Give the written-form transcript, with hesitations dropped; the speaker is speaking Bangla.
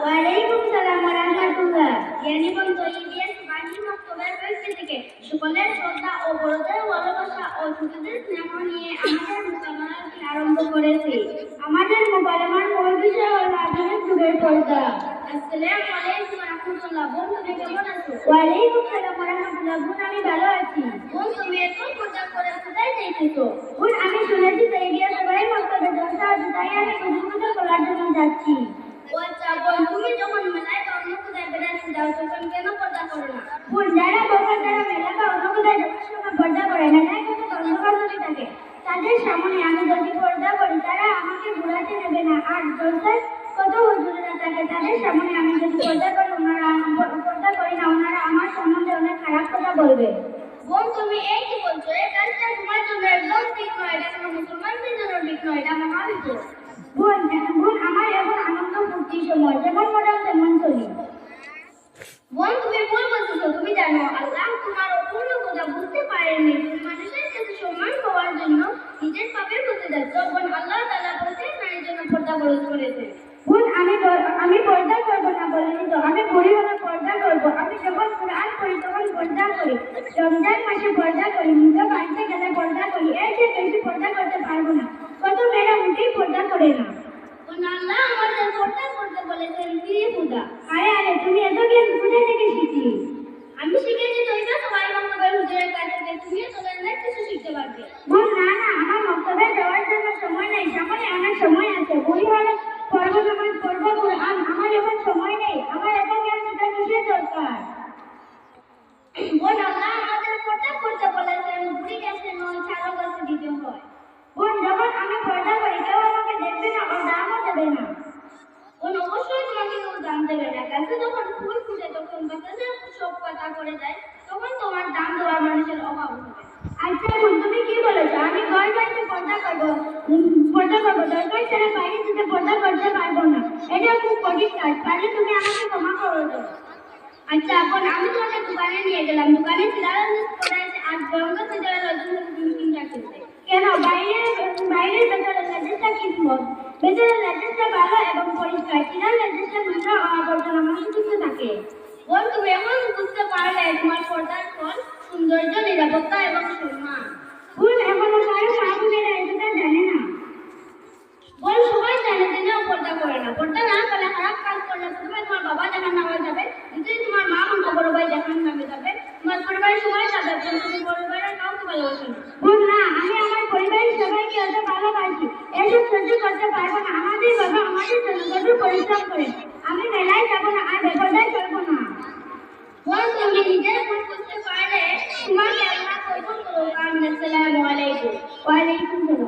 ওয়ালাইকুম সালাম ওয়া রাহমাতুল্লাহ। জ্ঞানী বন্ধু ইলিয়াস বাণী বক্তব্যের পক্ষ থেকে সকলের শ্রদ্ধা ও বড়দের ভালোবাসা ও ছোটদের স্নেহ নিয়ে আমাদের মোকাবেলাটি আরম্ভ করেছি। আমাদের মোকাবেলার মূল বিষয় হল আধুনিক যুগের পর্দা। আসসালামু আলাইকুম ওয়া রাহমাতুল্লাহ। বোন তুমি কেমন আছো? ওয়ালাইকুম সালাম ওয়া রাহমাতুল্লাহ। বোন আমি ভালো আছি। বোন তুমি এত পর্দা করে কোথায় যাইতেছো? বোন আমি শুনেছি ইলিয়াস সবাই মক্তবে জলসা আছে, তাই আমি গুজুগুজু করার জন্য যাচ্ছি। ও আচ্ছা বোন, তুমি যখন মেলায় বা অন্য কোথায় বেড়াতে যাও তখন কেন পর্দা করো না? বোন যারা বকার যারা মেলা বা অন্য কোথায় যাওয়ার সময় পর্দা করে না, তাই কত অন্ধকার হতে থাকে, তাদের সামনে আমি যদি পর্দা করি তারা আমাকে ঘোরাতে নেবে না। আর জলসায় কত হুজুরেরা থাকে, তাদের সামনে আমি যদি পর্দা করি পর্দা করি না, ওনারা আমার সম্বন্ধে অনেক খারাপ কথা বলবে। বোন তুমি এই কি বলছো? এই কাজটা তোমার জন্য একদম ঠিক নয়, এটা কোনো মুসলমানদের জন্য ঠিক নয়, এটা মহাবিপদ। বোন আমার এখন আনন্দ ফুর্তির সময়, যেমন মডাল তেমন চলি। বোন তুমি ভুল বলছো, তুমি জানো আল্লাহ তোমার অপূর্ণ কথা বুঝতে পারেননি, তুমি মানুষের কাছে সম্মান পাওয়ার জন্য নিজের পাপে বলতে যাচ্ছ। বোন আল্লাহ তাআলা বলতেন নারীর জন্য পর্দা ফরজ করেছেন। বোন আমি পর্দা করবো না বলিনি তো, আমি পড়ি হলে পর্দা করবো। আমি যখন কোরআন পড়ি তখন পর্দা করি, রমজান মাসে পর্দা করি, মুখে বাড়িতে গেলে পর্দা করি, এর চেয়ে বেশি পর্দা করতে পারবো না। কত মেয়েরা মুখেই পর্দা করে না। আল্লাহ আমাদের পর্দা করতে বলেছেন ফিরে পূজা। আরে তুমি এত জ্ঞান কোথা থেকে শিখলি? আমি শিখেছি তো এটা সবাই বক্তব্যের হুজুরের কাছ থেকে, তুমিও তোদের অনেক কিছু শিখতে পারবে। বোন না আমার বক্তব্যে যাওয়ার জন্য সময় নেই, সামনে অনেক সময় আছে। বই হলে পড়বো, নামাজ পড়বো, কোরআন। আমার এখন সময় নেই, আমার এত জ্ঞান সেটা কিসের দরকার? বোন আল্লাহ আমাদের পর্দা করতে বলেছেন বুড়ি গাছে নয় ছাড়ো গাছে দিতে হয়। বোন যখন আমি পর্দা করি কেউ আমাকে দেখবে না, ওর দামও দেবে না। বোন অবশ্যই তোমাকে কেউ দাম দেবে না। গাছে যখন ফুল ফুটে তখন বাতাসে সব পাতা পড়ে যায়, তখন তোমার দাম দেওয়ার মানুষের অভাব হবে। আচ্ছা বোন তুমি কি বলেছো? আমি ঘর বাড়িতে পর্দা করবো, দরকার ছাড়া বাইরে যেতে পর্দা করতে পারবো না। এটা খুব কঠিন কাজ, পারলে তুমি আমাকে ক্ষমা করো তো। আচ্ছা এখন আমি তোমাকে দোকানে নিয়ে গেলাম, দোকানে সিলারা করে আছে আর গঙ্গা সিলারা রজন রাখতে। কেন বাইরের ভেতরে লেজেসটা কিনবো? ভেতরে লেজেসটা ভালো এবং পরিষ্কার, সিলার লেজেসটা নোংরা আবর্জনা মশিত থাকে। বোন তুমি এখন বুঝতে পারলে তোমার পর্দার ফল সৌন্দর্য, নিরাপত্তা এবং সম্মান। বোন এখনো কারো মা বোনেরা এটা জানে না। বোন সবাই জানে, জেনেও পর্দা করে না। পর্দা না করলে খারাপ কাজ করলে প্রথমে তোমার বাবা জাহান্নামে যাবে, দ্বিতীয় তোমার মা এবং বড় ভাই জাহান্নামে যাবে, তোমার পরিবারের সবাই যাবে, তুমি পরিবারের কাউকে ভালোবাসো না। বোন না আমি আমার পরিবারের সবাইকে এত ভালোবাসি, এসব সহ্য করতে পারবো না। আমাদের বাবা আমাদের জন্য কত পরিশ্রম করে, আমি মেলায় যাবো না আর বেপরদায় চলবো না। বোন তুমি নিজের ভুল বুঝতে পারলে তোমাকে আল্লাহ কবুল করুক। আসসালামু আলাইকুম। ওয়ালাইকুম সালাম।